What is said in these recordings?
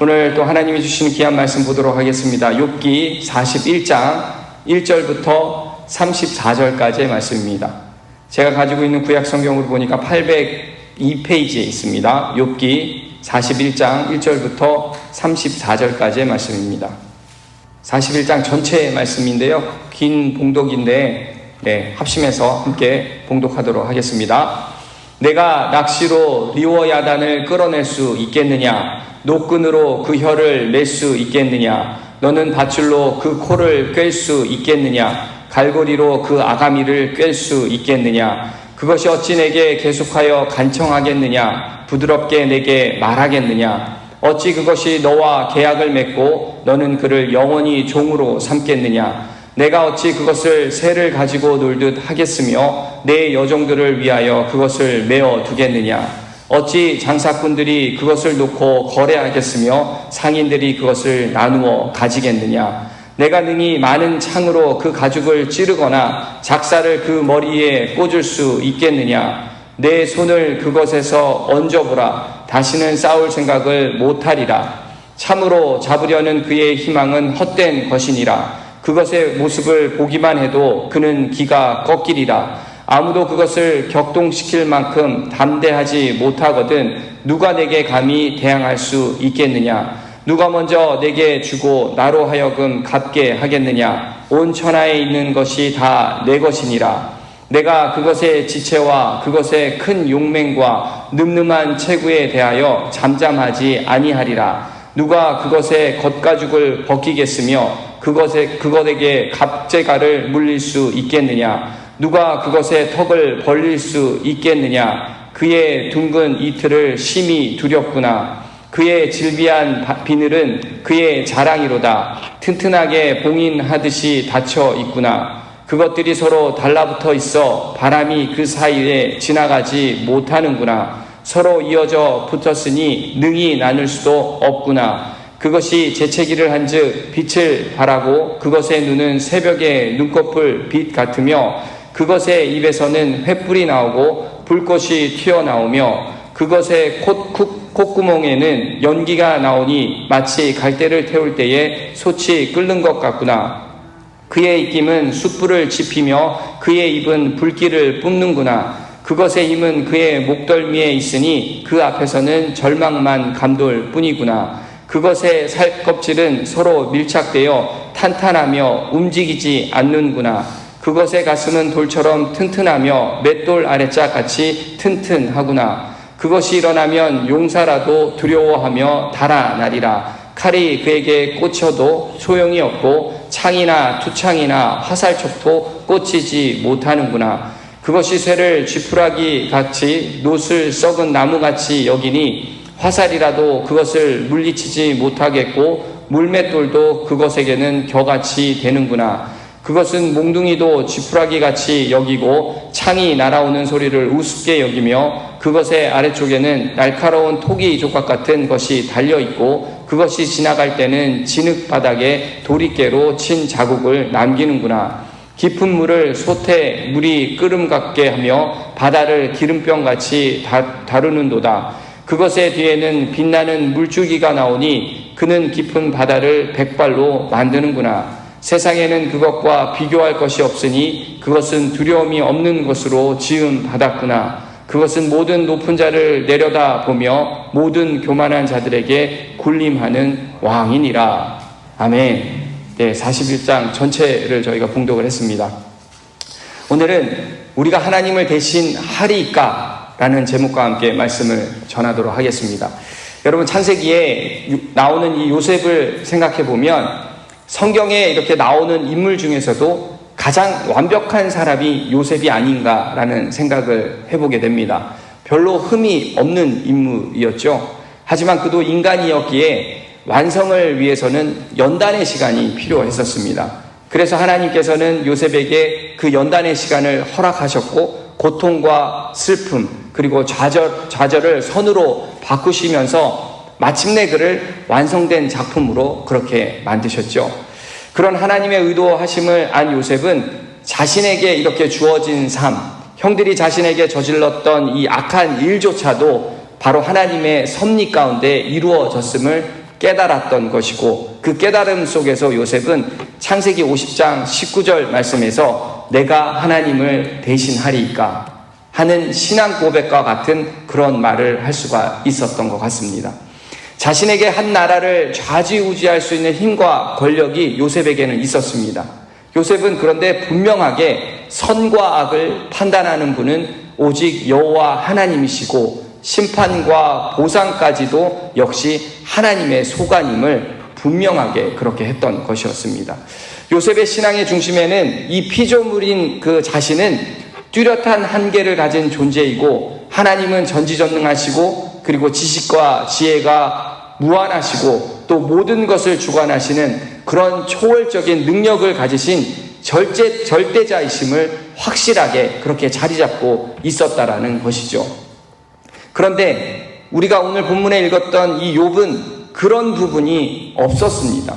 오늘 또 하나님이 주신 귀한 말씀 보도록 하겠습니다. 욥기 41장 1절부터 34절까지의 말씀입니다. 제가 가지고 있는 구약 성경으로 보니까 802페이지에 있습니다. 욥기 41장 1절부터 34절까지의 말씀입니다. 41장 전체의 말씀인데요. 긴 봉독인데 합심해서 함께 봉독하도록 하겠습니다. 내가 낚시로 리워야단을 끌어낼 수 있겠느냐? 노끈으로 그 혀를 낼 수 있겠느냐? 너는 밧줄로 그 코를 꿰 수 있겠느냐? 갈고리로 그 아가미를 꿰 수 있겠느냐? 그것이 어찌 내게 계속하여 간청하겠느냐? 부드럽게 내게 말하겠느냐? 어찌 그것이 너와 계약을 맺고 너는 그를 영원히 종으로 삼겠느냐? 내가 어찌 그것을 새를 가지고 놀듯 하겠으며 내 여종들을 위하여 그것을 메어 두겠느냐? 어찌 장사꾼들이 그것을 놓고 거래하겠으며 상인들이 그것을 나누어 가지겠느냐? 내가 능히 많은 창으로 그 가죽을 찌르거나 작사를 그 머리에 꽂을 수 있겠느냐? 내 손을 그것에서 얹어보라. 다시는 싸울 생각을 못하리라. 참으로 잡으려는 그의 희망은 헛된 것이니라. 그것의 모습을 보기만 해도 그는 기가 꺾이리라. 아무도 그것을 격동시킬 만큼 담대하지 못하거든 누가 내게 감히 대항할 수 있겠느냐? 누가 먼저 내게 주고 나로 하여금 갚게 하겠느냐? 온 천하에 있는 것이 다 내 것이니라. 내가 그것의 지체와 그것의 큰 용맹과 늠름한 체구에 대하여 잠잠하지 아니하리라. 누가 그것의 겉가죽을 벗기겠으며 그것에게 갑제가를 물릴 수 있겠느냐? 누가 그것의 턱을 벌릴 수 있겠느냐? 그의 둥근 이틀을 심히 두렵구나. 그의 질비한 비늘은 그의 자랑이로다. 튼튼하게 봉인하듯이 닫혀 있구나. 그것들이 서로 달라붙어 있어 바람이 그 사이에 지나가지 못하는구나. 서로 이어져 붙었으니 능히 나눌 수도 없구나. 그것이 재채기를 한즉 빛을 발하고 그것의 눈은 새벽의 눈꺼풀 빛 같으며 그것의 입에서는 횃불이 나오고 불꽃이 튀어나오며 그것의 콧구멍에는 연기가 나오니 마치 갈대를 태울 때에 솥이 끓는 것 같구나. 그의 입김은 숯불을 지피며 그의 입은 불길을 뿜는구나. 그것의 힘은 그의 목덜미에 있으니 그 앞에서는 절망만 감돌 뿐이구나. 그것의 살껍질은 서로 밀착되어 탄탄하며 움직이지 않는구나. 그것의 가슴은 돌처럼 튼튼하며 맷돌 아래짝 같이 튼튼하구나. 그것이 일어나면 용사라도 두려워하며 달아나리라. 칼이 그에게 꽂혀도 소용이 없고 창이나 투창이나 화살촉도 꽂히지 못하는구나. 그것이 쇠를 쥐푸라기 같이 노슬 썩은 나무같이 여기니 화살이라도 그것을 물리치지 못하겠고 물맷돌도 그것에게는 겨같이 되는구나. 그것은 몽둥이도 쥐푸라기 같이 여기고 창이 날아오는 소리를 우습게 여기며 그것의 아래쪽에는 날카로운 토기 조각 같은 것이 달려있고 그것이 지나갈 때는 진흙 바닥에 도리깨로 친 자국을 남기는구나. 깊은 물을 솥에 물이 끓음 같게 하며 바다를 기름병같이 다루는도다. 그것의 뒤에는 빛나는 물줄기가 나오니 그는 깊은 바다를 백발로 만드는구나. 세상에는 그것과 비교할 것이 없으니 그것은 두려움이 없는 것으로 지음 받았구나. 그것은 모든 높은 자를 내려다보며 모든 교만한 자들에게 군림하는 왕이니라. 아멘. 41장 전체를 저희가 봉독을 했습니다. 오늘은 우리가 하나님을 대신하리까? 라는 제목과 함께 말씀을 전하도록 하겠습니다. 여러분, 창세기에 나오는 이 요셉을 생각해 보면 성경에 이렇게 나오는 인물 중에서도 가장 완벽한 사람이 요셉이 아닌가라는 생각을 해보게 됩니다. 별로 흠이 없는 인물이었죠. 하지만 그도 인간이었기에 완성을 위해서는 연단의 시간이 필요했었습니다. 그래서 하나님께서는 요셉에게 그 연단의 시간을 허락하셨고 고통과 슬픔 그리고 좌절을 선으로 바꾸시면서 마침내 그를 완성된 작품으로 그렇게 만드셨죠. 그런 하나님의 의도하심을 안 요셉은 자신에게 이렇게 주어진 삶, 형들이 자신에게 저질렀던 이 악한 일조차도 바로 하나님의 섭리 가운데 이루어졌음을 깨달았던 것이고, 그 깨달음 속에서 요셉은 창세기 50장 19절 말씀에서 내가 하나님을 대신하리이까 하는 신앙 고백과 같은 그런 말을 할 수가 있었던 것 같습니다. 자신에게 한 나라를 좌지우지할 수 있는 힘과 권력이 요셉에게는 있었습니다. 요셉은 그런데 분명하게 선과 악을 판단하는 분은 오직 여호와 하나님이시고 심판과 보상까지도 역시 하나님의 소관임을 분명하게 그렇게 했던 것이었습니다. 요셉의 신앙의 중심에는 이 피조물인 그 자신은 뚜렷한 한계를 가진 존재이고, 하나님은 전지전능하시고 그리고 지식과 지혜가 무한하시고 또 모든 것을 주관하시는 그런 초월적인 능력을 가지신 절대자이심을 확실하게 그렇게 자리 잡고 있었다라는 것이죠. 그런데 우리가 오늘 본문에 읽었던 이 욥은 그런 부분이 없었습니다.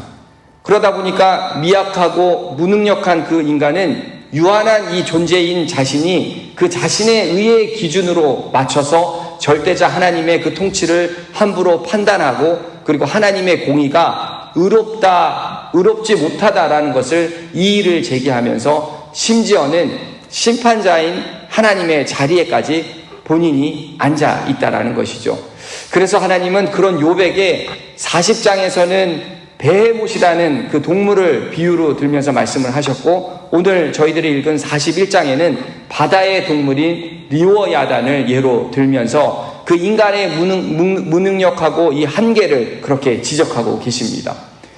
그러다 보니까 미약하고 무능력한 그 인간은 유한한 이 존재인 자신이 그 자신의 의의 기준으로 맞춰서 절대자 하나님의 그 통치를 함부로 판단하고, 그리고 하나님의 공의가 의롭지 못하다라는 것을 이의를 제기하면서 심지어는 심판자인 하나님의 자리에까지 본인이 앉아 있다라는 것이죠. 그래서 하나님은 그런 욥에게 40장에서는 베헤못이라는 그 동물을 비유로 들면서 말씀을 하셨고, 오늘 저희들이 읽은 41장에는 바다의 동물인 리워야단을 예로 들면서 그 인간의 무능력하고 이 한계를 그렇게 지적하고 계십니다.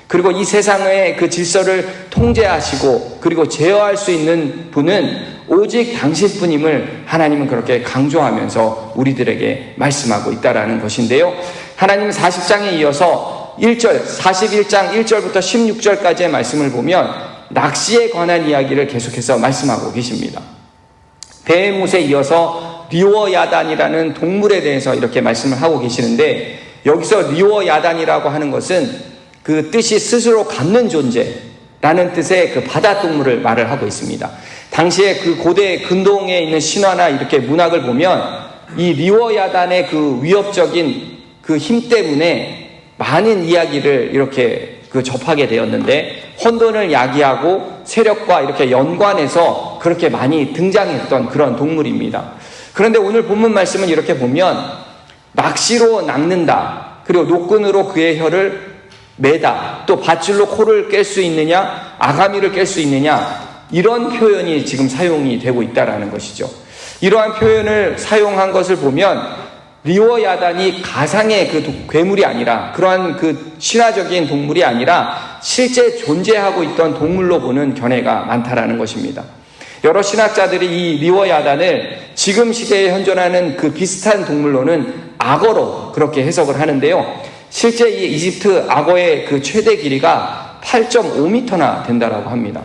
그리고 이 세상의 그 질서를 통제하시고 그리고 제어할 수 있는 분은 오직 당신뿐임을 하나님은 그렇게 강조하면서 우리들에게 말씀하고 있다라는 것인데요. 하나님은 40장에 이어서 41장 1절부터 16절까지의 말씀을 보면 낚시에 관한 이야기를 계속해서 말씀하고 계십니다. 베헤못에 이어서 리워야단이라는 동물에 대해서 이렇게 말씀을 하고 계시는데, 여기서 리워야단이라고 하는 것은 그 뜻이 스스로 갖는 존재라는 뜻의 그 바다 동물을 말을 하고 있습니다. 당시에 그 고대 근동에 있는 신화나 이렇게 문학을 보면 이 리워야단의 그 위협적인 그 힘 때문에 많은 이야기를 이렇게 접하게 되었는데, 혼돈을 야기하고 세력과 이렇게 연관해서 그렇게 많이 등장했던 그런 동물입니다. 그런데 오늘 본문 말씀은 이렇게 보면 낚시로 낚는다, 그리고 노끈으로 그의 혀를 매다, 또 밧줄로 코를 깰 수 있느냐, 아가미를 깰 수 있느냐, 이런 표현이 지금 사용이 되고 있다라는 것이죠. 이러한 표현을 사용한 것을 보면 리워야단이 가상의 그 괴물이 아니라, 그러한 그 신화적인 동물이 아니라 실제 존재하고 있던 동물로 보는 견해가 많다라는 것입니다. 여러 신학자들이 이 리워야단을 지금 시대에 현존하는 그 비슷한 동물로는 악어로 그렇게 해석을 하는데요. 실제 이 이집트 악어의 그 최대 길이가 8.5m나 된다라고 합니다.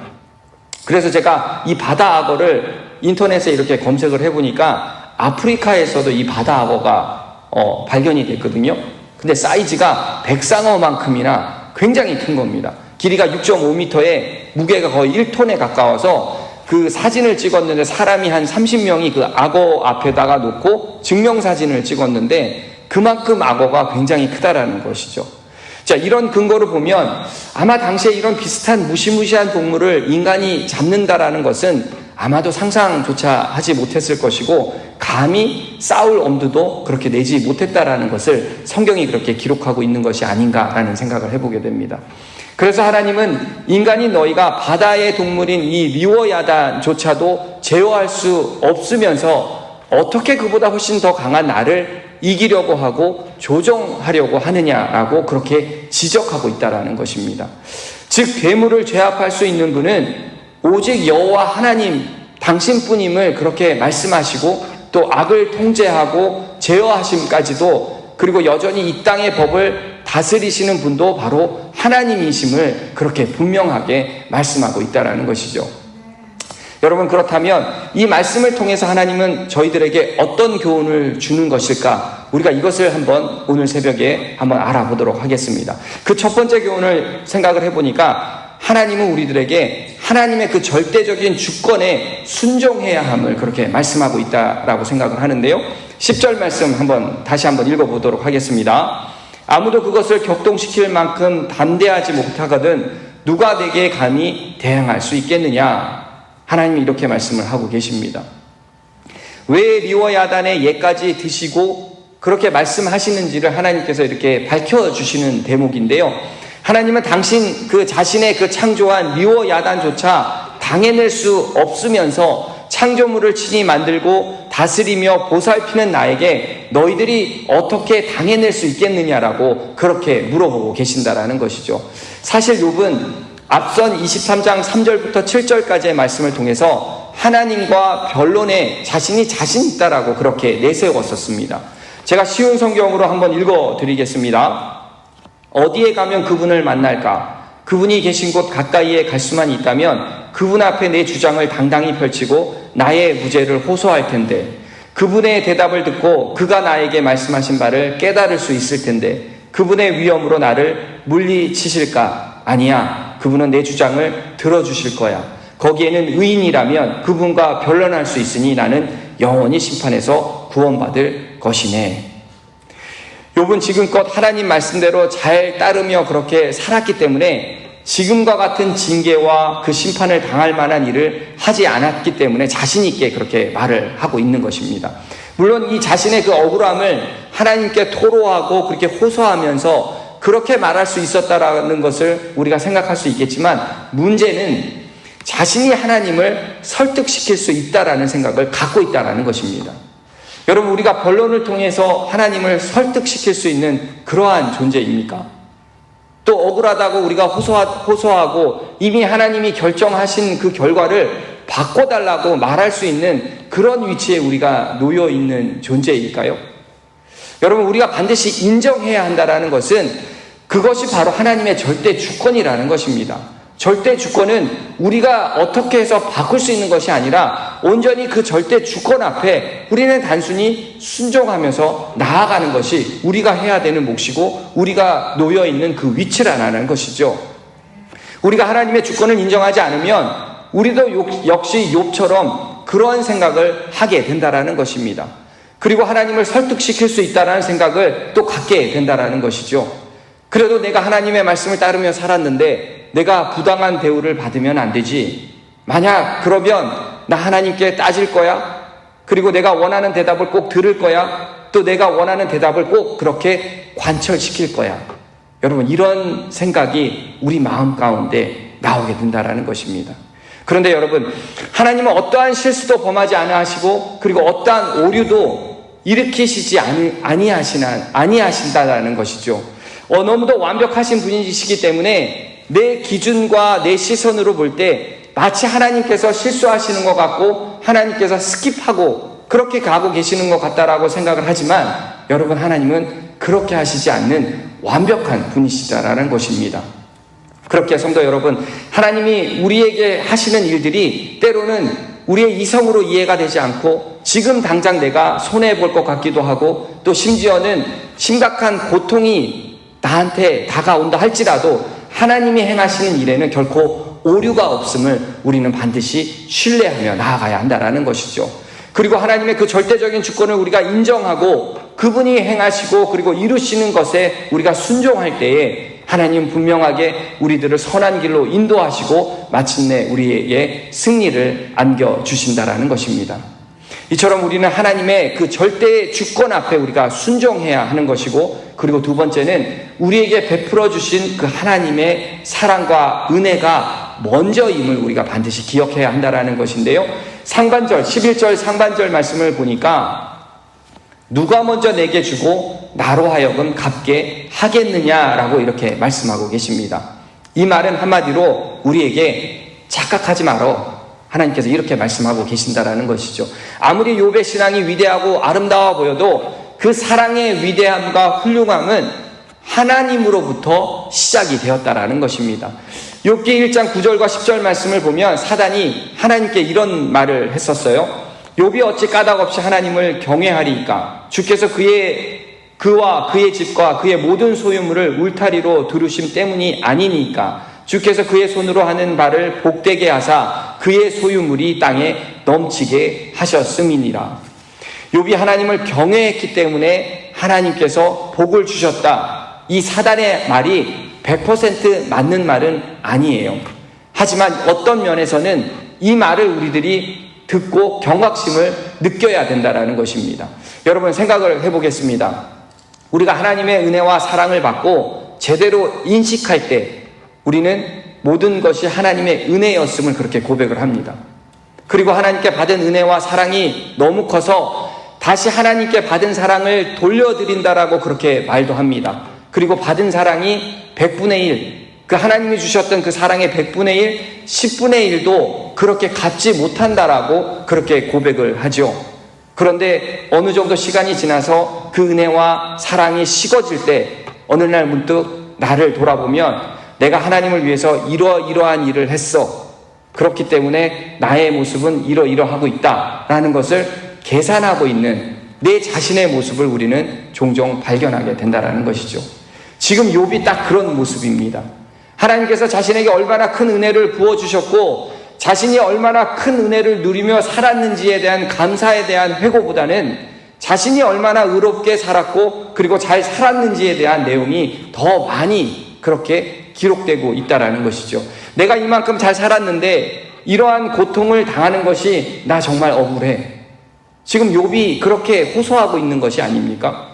그래서 제가 이 바다 악어를 인터넷에 이렇게 검색을 해보니까 아프리카에서도 이 바다 악어가 발견이 됐거든요. 근데 사이즈가 백상어만큼이나 굉장히 큰 겁니다. 길이가 6.5m에 무게가 거의 1톤에 가까워서 그 사진을 찍었는데 사람이 한 30명이 그 악어 앞에다가 놓고 증명사진을 찍었는데 그만큼 악어가 굉장히 크다라는 것이죠. 자, 이런 근거를 보면 아마 당시에 이런 비슷한 무시무시한 동물을 인간이 잡는다라는 것은 아마도 상상조차 하지 못했을 것이고, 감히 싸울 엄두도 그렇게 내지 못했다라는 것을 성경이 그렇게 기록하고 있는 것이 아닌가라는 생각을 해보게 됩니다. 그래서 하나님은 인간인 너희가 바다의 동물인 이 리워야단조차도 제어할 수 없으면서 어떻게 그보다 훨씬 더 강한 나를 이기려고 하고 조종하려고 하느냐라고 그렇게 지적하고 있다라는 것입니다. 즉 괴물을 제압할 수 있는 분은 오직 여호와 하나님 당신뿐임을 그렇게 말씀하시고, 또 악을 통제하고 제어하심까지도, 그리고 여전히 이 땅의 법을 다스리시는 분도 바로 하나님이심을 그렇게 분명하게 말씀하고 있다라는 것이죠. 여러분, 그렇다면 이 말씀을 통해서 하나님은 저희들에게 어떤 교훈을 주는 것일까? 우리가 이것을 한번 오늘 새벽에 한번 알아보도록 하겠습니다. 그 첫 번째 교훈을 생각을 해보니까 하나님은 우리들에게 하나님의 그 절대적인 주권에 순종해야 함을 그렇게 말씀하고 있다라고 생각을 하는데요. 10절 말씀 다시 한번 읽어보도록 하겠습니다. 아무도 그것을 격동시킬 만큼 담대하지 못하거든 누가 내게 감히 대항할 수 있겠느냐. 하나님이 이렇게 말씀을 하고 계십니다. 왜 리워 야단의 예까지 드시고 그렇게 말씀하시는지를 하나님께서 이렇게 밝혀주시는 대목인데요. 하나님은 당신 그 자신의 그 창조한 리워 야단조차 당해낼 수 없으면서 창조물을 친히 만들고 다스리며 보살피는 나에게 너희들이 어떻게 당해낼 수 있겠느냐라고 그렇게 물어보고 계신다라는 것이죠. 사실 욥은 앞선 23장 3절부터 7절까지의 말씀을 통해서 하나님과 변론에 자신이 자신 있다라고 그렇게 내세웠었습니다. 제가 쉬운 성경으로 한번 읽어드리겠습니다. 어디에 가면 그분을 만날까? 그분이 계신 곳 가까이에 갈 수만 있다면 그분 앞에 내 주장을 당당히 펼치고 나의 무죄를 호소할 텐데, 그분의 대답을 듣고 그가 나에게 말씀하신 바를 깨달을 수 있을 텐데 그분의 위엄으로 나를 물리치실까? 아니야. 그분은 내 주장을 들어주실 거야. 거기에는 의인이라면 그분과 변론할 수 있으니 나는 영원히 심판에서 구원받을 것이네. 욥은 지금껏 하나님 말씀대로 잘 따르며 그렇게 살았기 때문에 지금과 같은 징계와 그 심판을 당할 만한 일을 하지 않았기 때문에 자신 있게 그렇게 말을 하고 있는 것입니다. 물론 이 자신의 그 억울함을 하나님께 토로하고 그렇게 호소하면서 그렇게 말할 수 있었다라는 것을 우리가 생각할 수 있겠지만, 문제는 자신이 하나님을 설득시킬 수 있다라는 생각을 갖고 있다라는 것입니다. 여러분, 우리가 변론을 통해서 하나님을 설득시킬 수 있는 그러한 존재입니까? 또 억울하다고 우리가 호소하고 이미 하나님이 결정하신 그 결과를 바꿔달라고 말할 수 있는 그런 위치에 우리가 놓여 있는 존재일까요? 여러분, 우리가 반드시 인정해야 한다는 것은 그것이 바로 하나님의 절대 주권이라는 것입니다. 절대 주권은 우리가 어떻게 해서 바꿀 수 있는 것이 아니라 온전히 그 절대 주권 앞에 우리는 단순히 순종하면서 나아가는 것이 우리가 해야 되는 몫이고 우리가 놓여있는 그 위치라는 것이죠. 우리가 하나님의 주권을 인정하지 않으면 우리도 역시 욥처럼 그런 생각을 하게 된다는 것입니다. 그리고 하나님을 설득시킬 수 있다는 생각을 또 갖게 된다는 것이죠. 그래도 내가 하나님의 말씀을 따르며 살았는데 내가 부당한 대우를 받으면 안 되지. 만약 그러면 나 하나님께 따질 거야. 그리고 내가 원하는 대답을 꼭 들을 거야. 또 내가 원하는 대답을 꼭 그렇게 관철시킬 거야. 여러분, 이런 생각이 우리 마음 가운데 나오게 된다는 것입니다. 그런데 여러분, 하나님은 어떠한 실수도 범하지 아니하시고 그리고 어떠한 오류도 일으키시지 아니하신다는 것이죠. 너무도 완벽하신 분이시기 때문에 내 기준과 내 시선으로 볼 때 마치 하나님께서 실수하시는 것 같고 하나님께서 스킵하고 그렇게 가고 계시는 것 같다라고 생각을 하지만, 여러분, 하나님은 그렇게 하시지 않는 완벽한 분이시다라는 것입니다. 그렇게 성도 여러분, 하나님이 우리에게 하시는 일들이 때로는 우리의 이성으로 이해가 되지 않고 지금 당장 내가 손해볼 것 같기도 하고 또 심지어는 심각한 고통이 나한테 다가온다 할지라도 하나님이 행하시는 일에는 결코 오류가 없음을 우리는 반드시 신뢰하며 나아가야 한다는 것이죠. 그리고 하나님의 그 절대적인 주권을 우리가 인정하고 그분이 행하시고 그리고 이루시는 것에 우리가 순종할 때에 하나님 분명하게 우리들을 선한 길로 인도하시고 마침내 우리에게 승리를 안겨주신다라는 것입니다. 이처럼 우리는 하나님의 그 절대 주권 앞에 우리가 순종해야 하는 것이고, 그리고 두 번째는 우리에게 베풀어 주신 그 하나님의 사랑과 은혜가 먼저임을 우리가 반드시 기억해야 한다는 것인데요. 상반절 11절 상반절 말씀을 보니까 누가 먼저 내게 주고 나로 하여금 갚게 하겠느냐라고 이렇게 말씀하고 계십니다. 이 말은 한마디로 우리에게 착각하지 말어, 하나님께서 이렇게 말씀하고 계신다라는 것이죠. 아무리 욥의 신앙이 위대하고 아름다워 보여도 그 사랑의 위대함과 훌륭함은 하나님으로부터 시작이 되었다라는 것입니다. 욥기 1장 9절과 10절 말씀을 보면 사단이 하나님께 이런 말을 했었어요. 욥이 어찌 까닭없이 하나님을 경외하리이까? 주께서 그와 그의 집과 그의 모든 소유물을 울타리로 두르심 때문이 아니니까? 주께서 그의 손으로 하는 바를 복되게 하사 그의 소유물이 땅에 넘치게 하셨음이니라. 욥이 하나님을 경외했기 때문에 하나님께서 복을 주셨다. 이 사단의 말이 100% 맞는 말은 아니에요. 하지만 어떤 면에서는 이 말을 우리들이 듣고 경각심을 느껴야 된다는 것입니다. 여러분 생각을 해보겠습니다. 우리가 하나님의 은혜와 사랑을 받고 제대로 인식할 때 우리는 모든 것이 하나님의 은혜였음을 그렇게 고백을 합니다. 그리고 하나님께 받은 은혜와 사랑이 너무 커서 다시 하나님께 받은 사랑을 돌려드린다라고 그렇게 말도 합니다. 그리고 받은 사랑이 100분의 1, 그 하나님이 주셨던 그 사랑의 100분의 1, 10분의 1도 그렇게 갚지 못한다라고 그렇게 고백을 하죠. 그런데 어느 정도 시간이 지나서 그 은혜와 사랑이 식어질 때 어느 날 문득 나를 돌아보면 내가 하나님을 위해서 이러이러한 일을 했어. 그렇기 때문에 나의 모습은 이러이러하고 있다라는 것을 계산하고 있는 내 자신의 모습을 우리는 종종 발견하게 된다는 것이죠. 지금 욥이 딱 그런 모습입니다. 하나님께서 자신에게 얼마나 큰 은혜를 부어주셨고 자신이 얼마나 큰 은혜를 누리며 살았는지에 대한 감사에 대한 회고보다는 자신이 얼마나 의롭게 살았고 그리고 잘 살았는지에 대한 내용이 더 많이 그렇게 기록되고 있다는 것이죠. 내가 이만큼 잘 살았는데 이러한 고통을 당하는 것이 나 정말 억울해. 지금 욥이 그렇게 호소하고 있는 것이 아닙니까?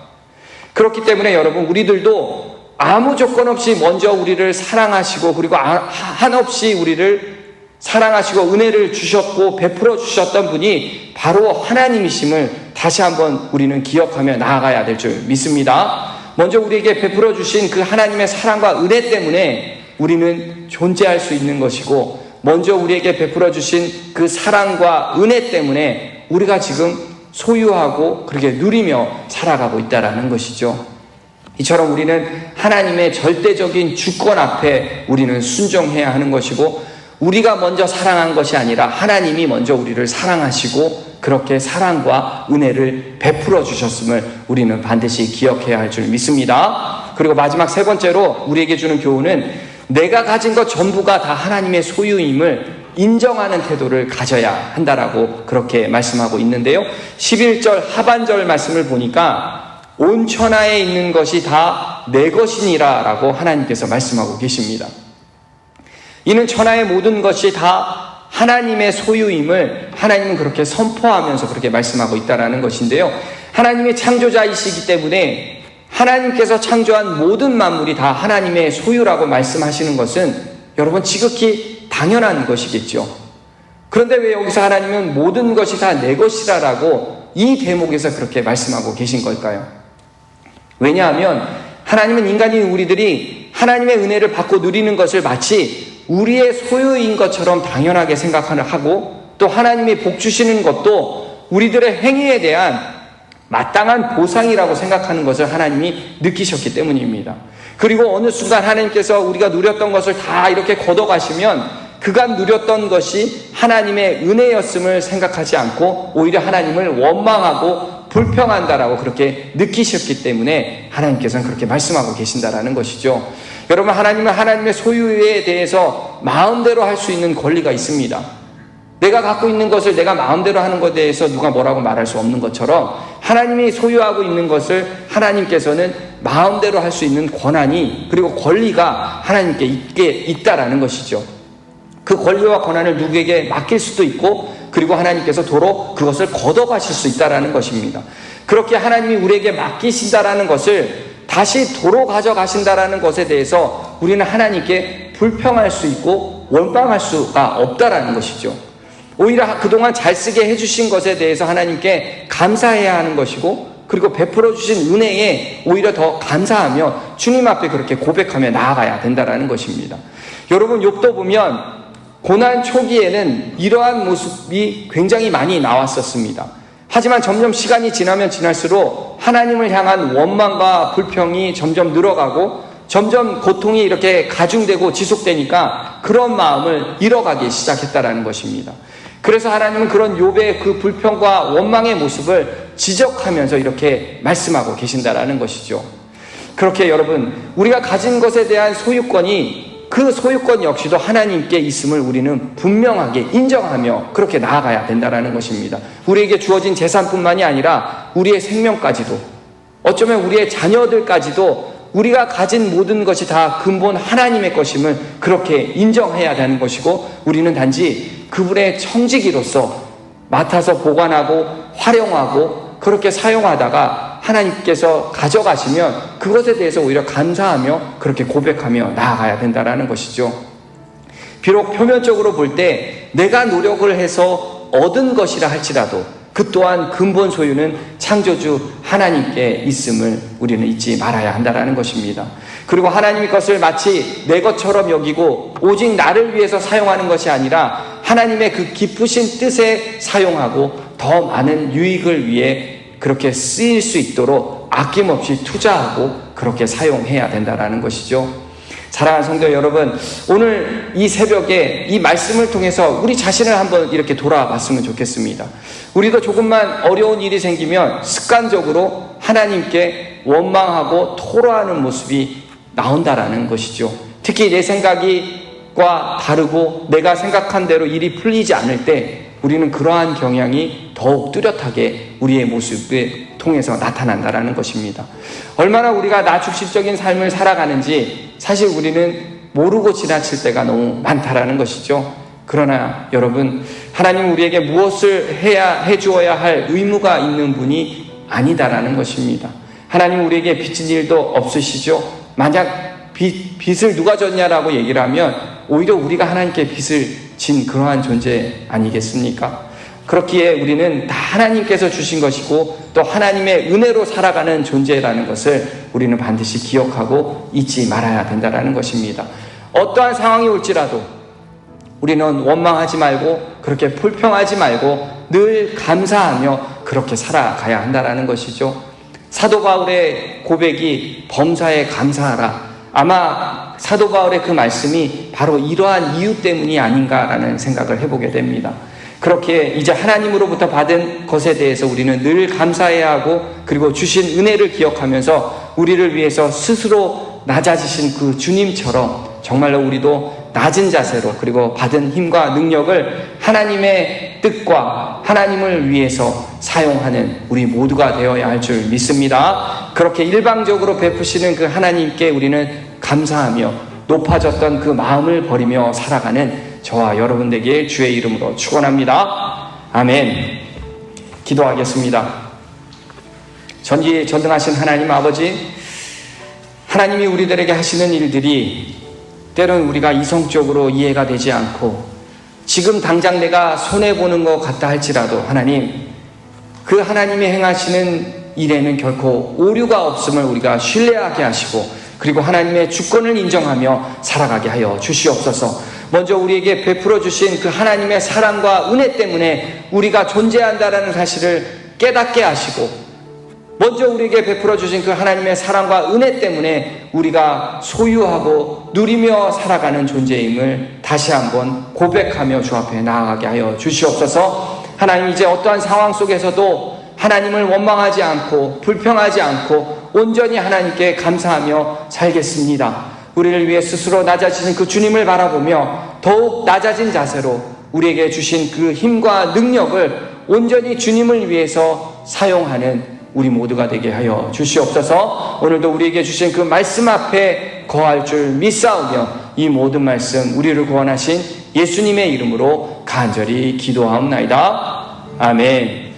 그렇기 때문에 여러분 우리들도 아무 조건 없이 먼저 우리를 사랑하시고 그리고 한없이 우리를 사랑하시고 은혜를 주셨고 베풀어 주셨던 분이 바로 하나님이심을 다시 한번 우리는 기억하며 나아가야 될 줄 믿습니다. 먼저 우리에게 베풀어 주신 그 하나님의 사랑과 은혜 때문에 우리는 존재할 수 있는 것이고 먼저 우리에게 베풀어 주신 그 사랑과 은혜 때문에 우리가 지금 소유하고 그렇게 누리며 살아가고 있다는 것이죠. 이처럼 우리는 하나님의 절대적인 주권 앞에 우리는 순종해야 하는 것이고 우리가 먼저 사랑한 것이 아니라 하나님이 먼저 우리를 사랑하시고 그렇게 사랑과 은혜를 베풀어 주셨음을 우리는 반드시 기억해야 할 줄 믿습니다. 그리고 마지막 세 번째로 우리에게 주는 교훈은 내가 가진 것 전부가 다 하나님의 소유임을 인정하는 태도를 가져야 한다라고 그렇게 말씀하고 있는데요. 11절 하반절 말씀을 보니까 온 천하에 있는 것이 다 내 것이니라 라고 하나님께서 말씀하고 계십니다. 이는 천하의 모든 것이 다 하나님의 소유임을 하나님은 그렇게 선포하면서 그렇게 말씀하고 있다는 것인데요. 하나님의 창조자이시기 때문에 하나님께서 창조한 모든 만물이 다 하나님의 소유라고 말씀하시는 것은 여러분 지극히 당연한 것이겠죠. 그런데 왜 여기서 하나님은 모든 것이 다 내 것이라고 이 대목에서 그렇게 말씀하고 계신 걸까요? 왜냐하면 하나님은 인간인 우리들이 하나님의 은혜를 받고 누리는 것을 마치 우리의 소유인 것처럼 당연하게 생각하고 또 하나님이 복 주시는 것도 우리들의 행위에 대한 마땅한 보상이라고 생각하는 것을 하나님이 느끼셨기 때문입니다. 그리고 어느 순간 하나님께서 우리가 누렸던 것을 다 이렇게 걷어가시면 그간 누렸던 것이 하나님의 은혜였음을 생각하지 않고 오히려 하나님을 원망하고 불평한다라고 그렇게 느끼셨기 때문에 하나님께서는 그렇게 말씀하고 계신다라는 것이죠. 여러분 하나님은 하나님의 소유에 대해서 마음대로 할 수 있는 권리가 있습니다. 내가 갖고 있는 것을 내가 마음대로 하는 것에 대해서 누가 뭐라고 말할 수 없는 것처럼 하나님이 소유하고 있는 것을 하나님께서는 마음대로 할 수 있는 권한이 그리고 권리가 하나님께 있다라는 것이죠. 그 권리와 권한을 누구에게 맡길 수도 있고 그리고 하나님께서 도로 그것을 걷어가실 수 있다라는 것입니다. 그렇게 하나님이 우리에게 맡기신다라는 것을 다시 도로 가져가신다라는 것에 대해서 우리는 하나님께 불평할 수 있고 원망할 수가 없다라는 것이죠. 오히려 그동안 잘 쓰게 해주신 것에 대해서 하나님께 감사해야 하는 것이고 그리고 베풀어 주신 은혜에 오히려 더 감사하며 주님 앞에 그렇게 고백하며 나아가야 된다라는 것입니다. 여러분 욥도 보면 고난 초기에는 이러한 모습이 굉장히 많이 나왔었습니다. 하지만 점점 시간이 지나면 지날수록 하나님을 향한 원망과 불평이 점점 늘어가고 점점 고통이 이렇게 가중되고 지속되니까 그런 마음을 잃어가기 시작했다라는 것입니다. 그래서 하나님은 그런 욥의 그 불평과 원망의 모습을 지적하면서 이렇게 말씀하고 계신다라는 것이죠. 그렇게 여러분 우리가 가진 것에 대한 소유권이 그 소유권 역시도 하나님께 있음을 우리는 분명하게 인정하며 그렇게 나아가야 된다는 것입니다. 우리에게 주어진 재산뿐만이 아니라 우리의 생명까지도 어쩌면 우리의 자녀들까지도 우리가 가진 모든 것이 다 근본 하나님의 것임을 그렇게 인정해야 되는 것이고, 우리는 단지 그분의 청지기로서 맡아서 보관하고 활용하고 그렇게 사용하다가 하나님께서 가져가시면 그것에 대해서 오히려 감사하며 그렇게 고백하며 나아가야 된다는 것이죠. 비록 표면적으로 볼 때 내가 노력을 해서 얻은 것이라 할지라도 그 또한 근본 소유는 창조주 하나님께 있음을 우리는 잊지 말아야 한다는 것입니다. 그리고 하나님의 것을 마치 내 것처럼 여기고 오직 나를 위해서 사용하는 것이 아니라 하나님의 그 기쁘신 뜻에 사용하고 더 많은 유익을 위해 그렇게 쓰일 수 있도록 아낌없이 투자하고 그렇게 사용해야 된다는 것이죠. 사랑하는 성도 여러분, 오늘 이 새벽에 이 말씀을 통해서 우리 자신을 한번 이렇게 돌아봤으면 좋겠습니다. 우리도 조금만 어려운 일이 생기면 습관적으로 하나님께 원망하고 토로하는 모습이 나온다라는 것이죠. 특히 내 생각과 다르고 내가 생각한 대로 일이 풀리지 않을 때 우리는 그러한 경향이 더욱 뚜렷하게 우리의 모습을 통해서 나타난다는 것입니다. 얼마나 우리가 나중심적인 삶을 살아가는지 사실 우리는 모르고 지나칠 때가 너무 많다라는 것이죠. 그러나 여러분, 하나님 우리에게 무엇을 해주어야 할 의무가 있는 분이 아니다라는 것입니다. 하나님 우리에게 빚진 일도 없으시죠. 만약 빚을 누가 졌냐라고 얘기를 하면 오히려 우리가 하나님께 빚을 진 그러한 존재 아니겠습니까? 그렇기에 우리는 다 하나님께서 주신 것이고 또 하나님의 은혜로 살아가는 존재라는 것을 우리는 반드시 기억하고 잊지 말아야 된다는 것입니다. 어떠한 상황이 올지라도 우리는 원망하지 말고 그렇게 불평하지 말고 늘 감사하며 그렇게 살아가야 한다는 것이죠. 사도 바울의 고백이 범사에 감사하라. 아마 사도 바울의 그 말씀이 바로 이러한 이유 때문이 아닌가라는 생각을 해보게 됩니다. 그렇게 이제 하나님으로부터 받은 것에 대해서 우리는 늘 감사해야 하고 그리고 주신 은혜를 기억하면서 우리를 위해서 스스로 낮아지신 그 주님처럼 정말로 우리도 낮은 자세로 그리고 받은 힘과 능력을 하나님의 뜻과 하나님을 위해서 사용하는 우리 모두가 되어야 할 줄 믿습니다. 그렇게 일방적으로 베푸시는 그 하나님께 우리는 감사하며 높아졌던 그 마음을 버리며 살아가는 저와 여러분 되길 주의 이름으로 축원합니다. 아멘. 기도하겠습니다. 전지전능하신 하나님 아버지, 하나님이 우리들에게 하시는 일들이 때로는 우리가 이성적으로 이해가 되지 않고 지금 당장 내가 손해보는 것 같다 할지라도 하나님, 그 하나님이 행하시는 일에는 결코 오류가 없음을 우리가 신뢰하게 하시고 그리고 하나님의 주권을 인정하며 살아가게 하여 주시옵소서. 먼저 우리에게 베풀어 주신 그 하나님의 사랑과 은혜 때문에 우리가 존재한다라는 사실을 깨닫게 하시고, 먼저 우리에게 베풀어 주신 그 하나님의 사랑과 은혜 때문에 우리가 소유하고 누리며 살아가는 존재임을 다시 한번 고백하며 주 앞에 나아가게 하여 주시옵소서. 하나님, 이제 어떠한 상황 속에서도 하나님을 원망하지 않고 불평하지 않고 온전히 하나님께 감사하며 살겠습니다. 우리를 위해 스스로 낮아지신 그 주님을 바라보며 더욱 낮아진 자세로 우리에게 주신 그 힘과 능력을 온전히 주님을 위해서 사용하는 우리 모두가 되게 하여 주시옵소서. 오늘도 우리에게 주신 그 말씀 앞에 거할 줄 믿사오며 이 모든 말씀 우리를 구원하신 예수님의 이름으로 간절히 기도하옵나이다. 아멘.